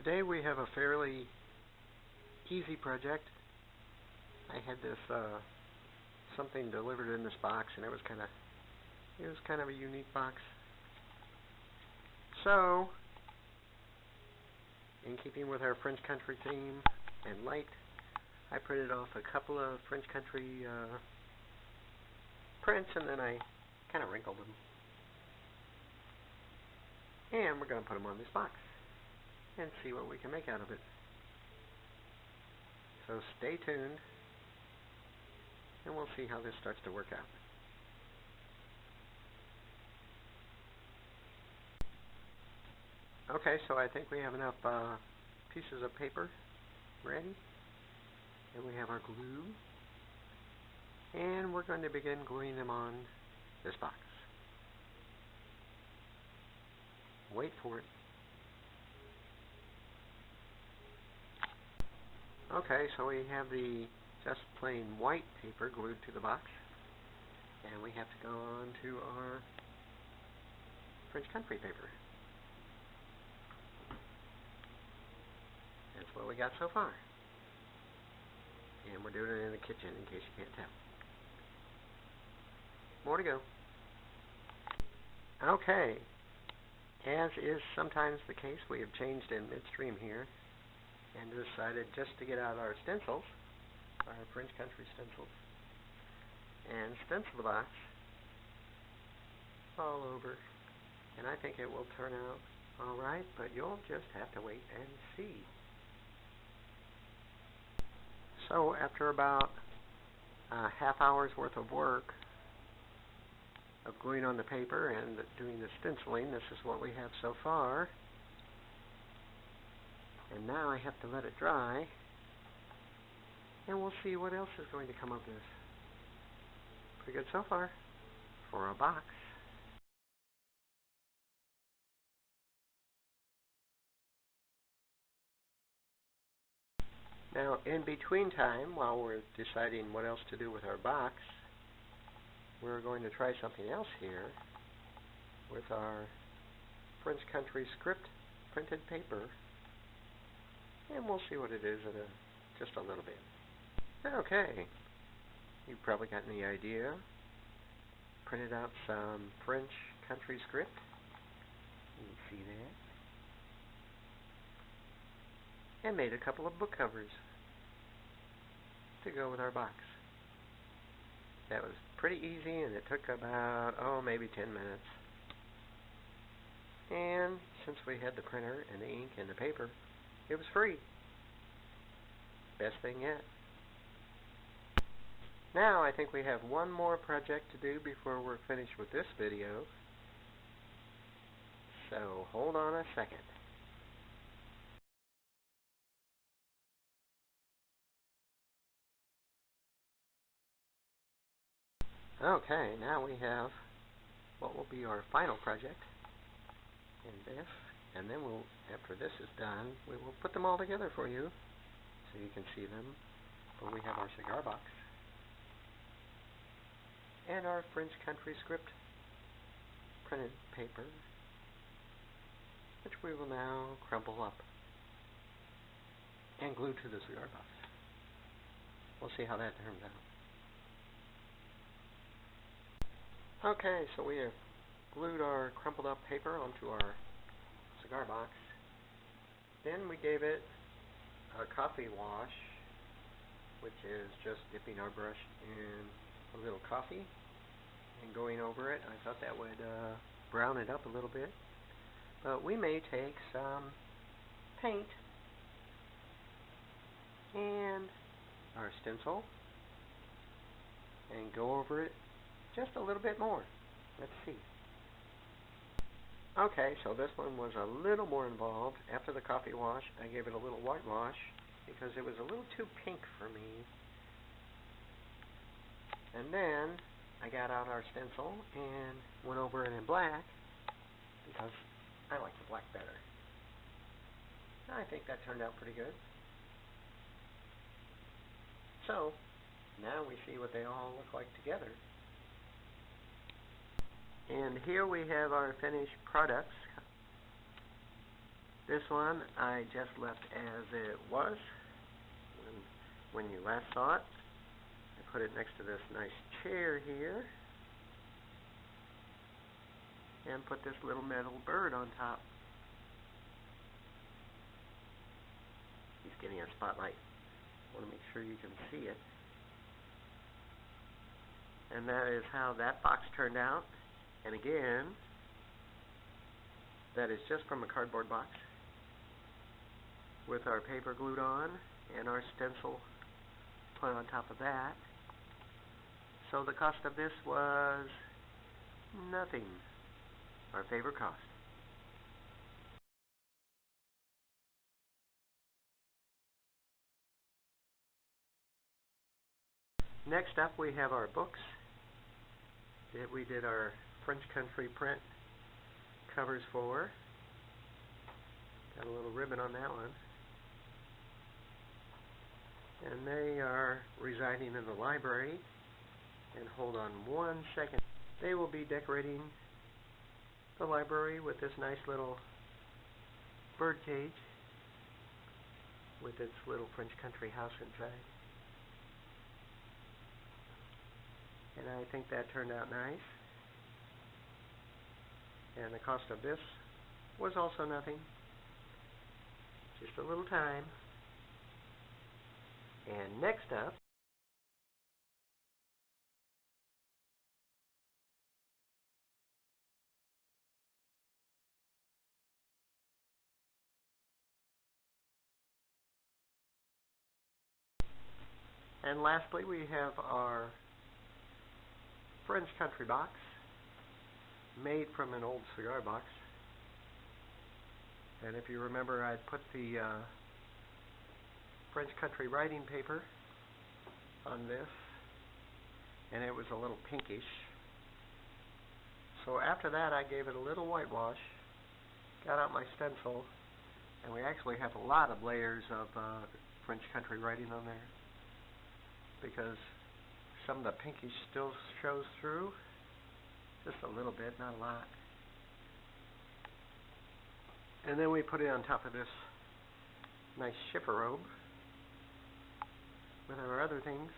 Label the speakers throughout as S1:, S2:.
S1: Today we have a fairly easy project. I had this something delivered in this box, and it was kind of a unique box. So, in keeping with our French country theme and light, I printed off a couple of French country prints, and then I kind of wrinkled them. And we're going to put them on this box and see what we can make out of it. So stay tuned, and we'll see how this starts to work out. Okay, so I think we have enough pieces of paper ready, and we have our glue, and we're going to begin gluing them on this box. Wait for it. Okay, so we have the just plain white paper glued to the box, and we have to go on to our French country paper. That's what we got so far. And we're doing it in the kitchen in case you can't tell. More to go. Okay. As is sometimes the case, we have changed in midstream here and decided just to get out our stencils, our French country stencils, and stencil the box all over. And I think it will turn out alright, but you'll just have to wait and see. So after about a half hour's worth of work of gluing on the paper and doing the stenciling, this is what we have so far. And now I have to let it dry, and we'll see what else is going to come of this. Pretty good so far for a box. Now, in between time, while we're deciding what else to do with our box, we're going to try something else here with our French country script printed paper, and we'll see what it is in just a little bit. Okay, you've probably gotten the idea. Printed out some French country script. You can see that. And made a couple of book covers to go with our box. That was pretty easy, and it took about, maybe 10 minutes. And since we had the printer and the ink and the paper, it was free. Best thing yet. Now I think we have one more project to do before we're finished with this video. So hold on a second. Okay, now we have what will be our final project in this, and then after this is done, we will put them all together for you so you can see them. But we have our cigar box and our French country script printed paper, which we will now crumple up and glue to the cigar box. We'll see how that turns out. Okay, so we have glued our crumpled up paper onto our cigar box. Then we gave it a coffee wash, which is just dipping our brush in a little coffee and going over it. I thought that would brown it up a little bit. But we may take some paint and our stencil and go over it just a little bit more. Let's see. Okay, so this one was a little more involved. After the coffee wash, I gave it a little whitewash because it was a little too pink for me. And then I got out our stencil and went over it in black because I like the black better. I think that turned out pretty good. So, now we see what they all look like together. And here we have our finished products. This one I just left as it was when you last saw it. I put it next to this nice chair here and put this little metal bird on top. He's getting a spotlight. I want to make sure you can see it. And that is how that box turned out. And again, that is just from a cardboard box with our paper glued on and our stencil put on top of that. So the cost of this was nothing. Our favorite cost. Next up we have our books that we did our French country print covers for. Got a little ribbon on that one. And they are residing in the library. And hold on one second. They will be decorating the library with this nice little bird cage with its little French country house inside. And I think that turned out nice. And the cost of this was also nothing. Just a little time. And next up, and lastly we have our French country box made from an old cigar box. And if you remember, I put the French country writing paper on this, and it was a little pinkish. So after that I gave it a little whitewash, got out my stencil, and we actually have a lot of layers of French country writing on there because some of the pinkish still shows through. Just a little bit, not a lot. And then we put it on top of this nice shipper robe with our other things.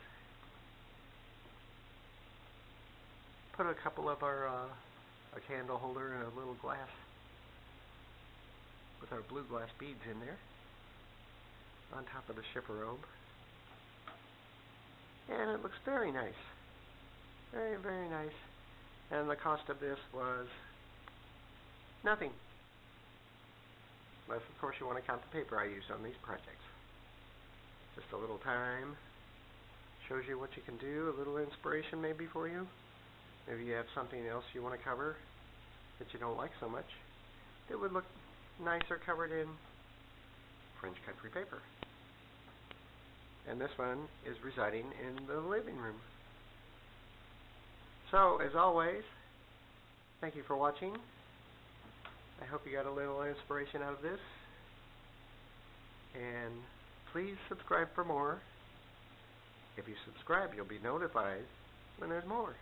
S1: Put a couple of our a candle holder and a little glass with our blue glass beads in there on top of the shipper robe. And it looks very nice. Very, very nice. And the cost of this was nothing. Unless, of course, you want to count the paper I used on these projects. Just a little time. Shows you what you can do. A little inspiration maybe for you. Maybe you have something else you want to cover that you don't like so much. It would look nicer covered in French country paper. And this one is residing in the living room. So, as always, thank you for watching. I hope you got a little inspiration out of this. And please subscribe for more. If you subscribe, you'll be notified when there's more.